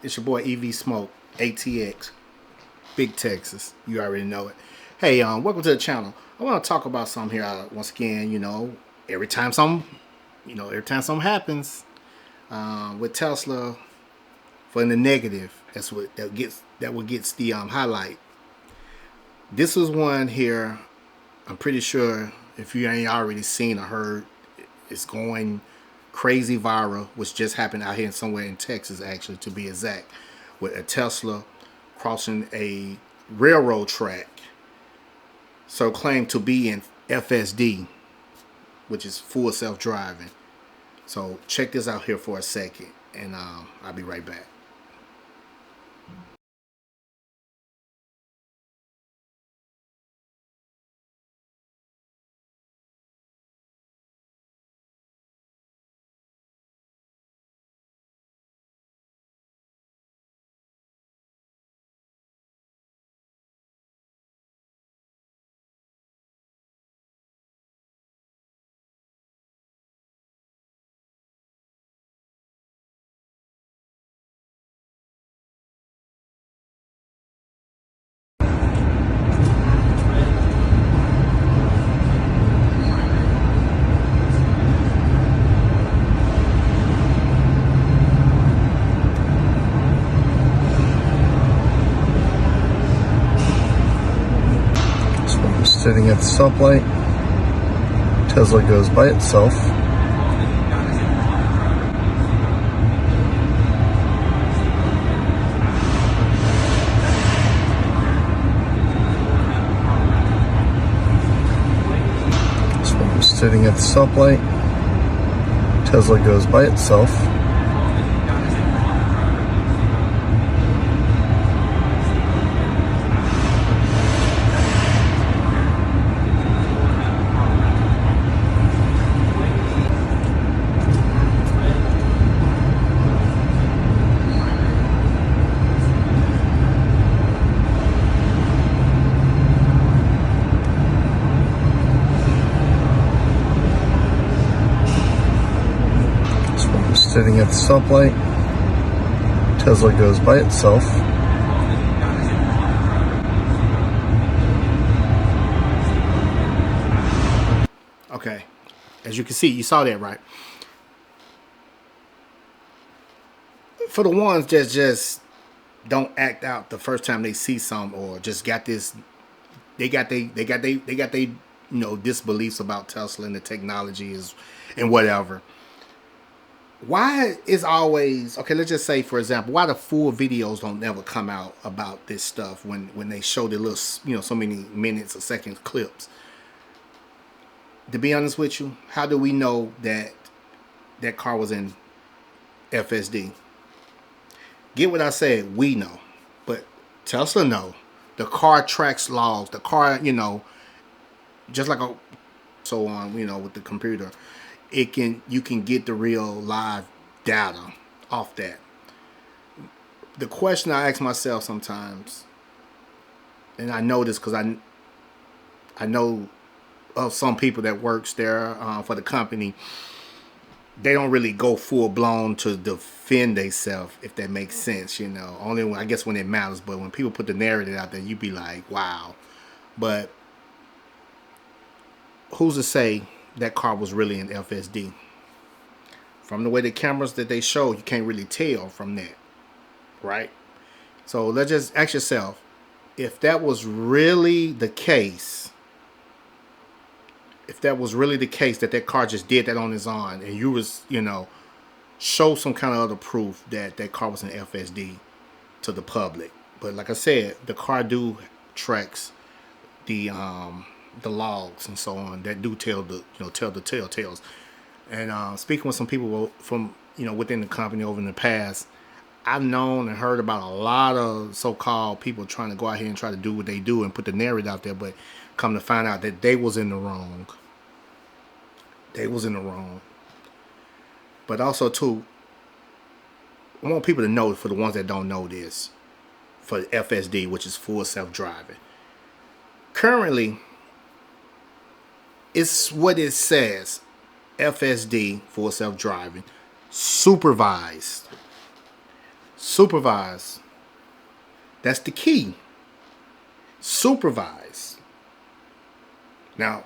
It's your boy EV Smoke ATX, Big Texas. You already know it. Hey, welcome to the channel. I want to talk about something here. Once again, every time something happens with Tesla for the negative, that's what gets the highlight. This is one here. I'm pretty sure if you ain't already seen or heard, it's going crazy viral, which just happened out here somewhere in Texas, actually, to be exact, with a Tesla crossing a railroad track, so claimed to be in FSD, which is full self-driving. So check this out here for a second, and I'll be right back. Sitting at the stoplight. Tesla goes by itself. Sitting at the stoplight. Tesla goes by itself. Sitting at the stoplight. Tesla goes by itself. Okay, as you can see, you saw that, right? For the ones that just don't act out the first time they see something, or just got this, they got they disbeliefs about Tesla and the technology is and whatever. Why is always, okay, let's just say, for example, why the full videos don't never come out about this stuff when they show the little, so many minutes or seconds clips? To be honest with you, how do we know that that car was in FSD? Get what I said? We know, but Tesla know. The car tracks logs. The car, just like a so on, with the computer, you can get the real live data off that. The question I ask myself sometimes, and I know this because I know of some people that works there for the company. They don't really go full blown to defend themselves, if that makes sense. Only when, I guess, when it matters. But when people put the narrative out there, you be like, wow. But who's to say that car was really in FSD? From the way the cameras that they show, you can't really tell from that, right? So let's just ask yourself, if that was really the case, that that car just did that on its own, and you was, show some kind of other proof that that car was in FSD to the public. But like I said, the car do tracks the logs and so on that do tell the telltales. And speaking with some people from within the company over in the past, I've known and heard about a lot of so-called people trying to go out here and try to do what they do and put the narrative out there, but come to find out that they was in the wrong. But also too, I want people to know, for the ones that don't know this, for FSD, which is full self-driving. Currently, it's what it says: FSD, full self-driving, supervised. Supervise. That's the key. Supervise. Now,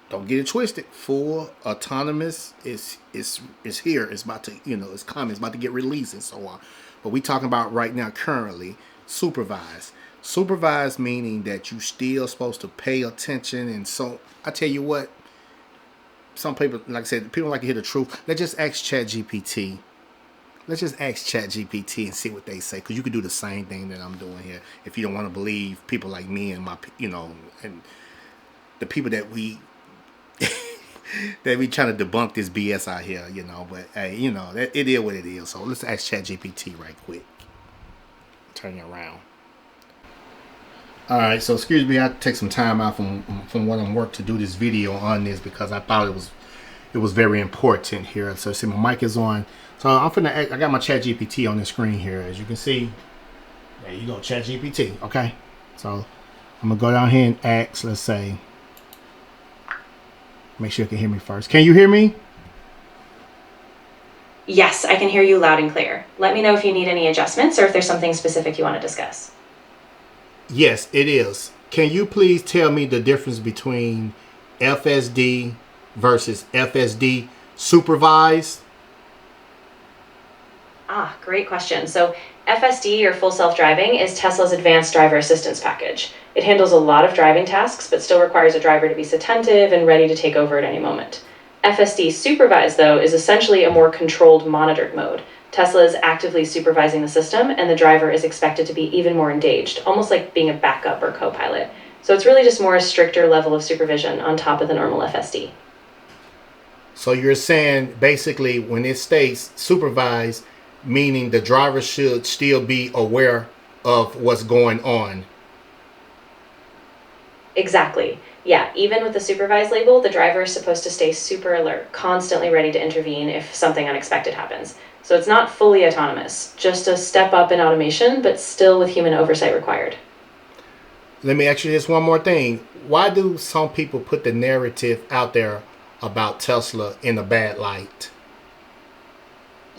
don't get it twisted. Full autonomous is here. It's about to, it's coming. It's about to get released and so on. But we talking about right now, currently, supervise. Supervise meaning that you still supposed to pay attention. And so I tell you what, some people, like I said, people like to hear the truth. Let's just ask ChatGPT. Let's just ask ChatGPT and see what they say, because you could do the same thing that I'm doing here if you don't want to believe people like me and my, and the people that we trying to debunk this BS out here, But hey, it is what it is. So let's ask ChatGPT right quick. Turn it around. All right. So excuse me, I had to take some time out from what I'm work to do this video on this, because I thought it was very important here. So see, my mic is on. So I got my ChatGPT on the screen here, as you can see. There you go, ChatGPT. Okay. So I'm gonna go down here and ask. Let's say. Make sure you can hear me first. Can you hear me? Yes, I can hear you loud and clear. Let me know if you need any adjustments or if there's something specific you want to discuss. Yes, it is. Can you please tell me the difference between FSD versus FSD supervised? Great question. So FSD, or full self-driving, is Tesla's advanced driver assistance package. It handles a lot of driving tasks, but still requires a driver to be attentive and ready to take over at any moment. FSD supervised, though, is essentially a more controlled, monitored mode. Tesla is actively supervising the system, and the driver is expected to be even more engaged, almost like being a backup or co-pilot. So it's really just more a stricter level of supervision on top of the normal FSD. So you're saying basically when it states supervised, meaning the driver should still be aware of what's going on. Exactly. Yeah, even with the supervised label, the driver is supposed to stay super alert, constantly ready to intervene if something unexpected happens. So it's not fully autonomous, just a step up in automation, but still with human oversight required. Let me ask you this one more thing. Why do some people put the narrative out there about Tesla in a bad light?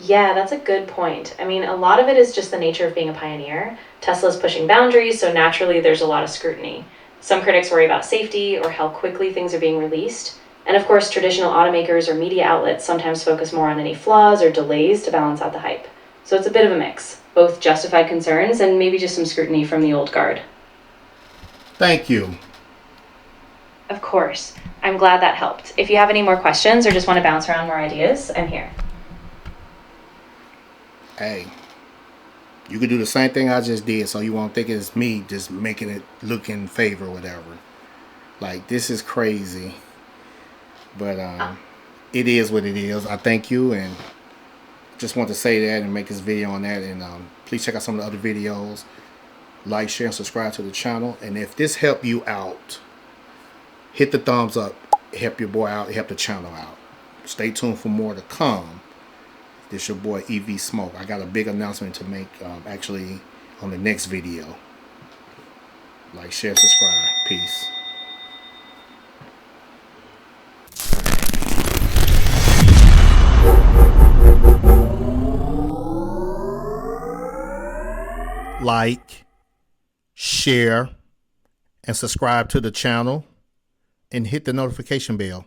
Yeah, that's a good point. I mean, a lot of it is just the nature of being a pioneer. Tesla's pushing boundaries, so naturally there's a lot of scrutiny. Some critics worry about safety or how quickly things are being released. And of course, traditional automakers or media outlets sometimes focus more on any flaws or delays to balance out the hype. So it's a bit of a mix, both justified concerns and maybe just some scrutiny from the old guard. Thank you. Of course. I'm glad that helped. If you have any more questions or just want to bounce around more ideas, I'm here. Hey, you could do the same thing I just did, so you won't think it's me just making it look in favor or whatever. Like, this is crazy. But it is what it is. I thank you, and just want to say that and make this video on that. And please check out some of the other videos. Like, share, and subscribe to the channel. And if this helped you out, hit the thumbs up. Help your boy out. Help the channel out. Stay tuned for more to come. This your boy EV Smoke. I got a big announcement to make actually on the next video. Like, share, subscribe. Peace. Like, share, and subscribe to the channel, and hit the notification bell.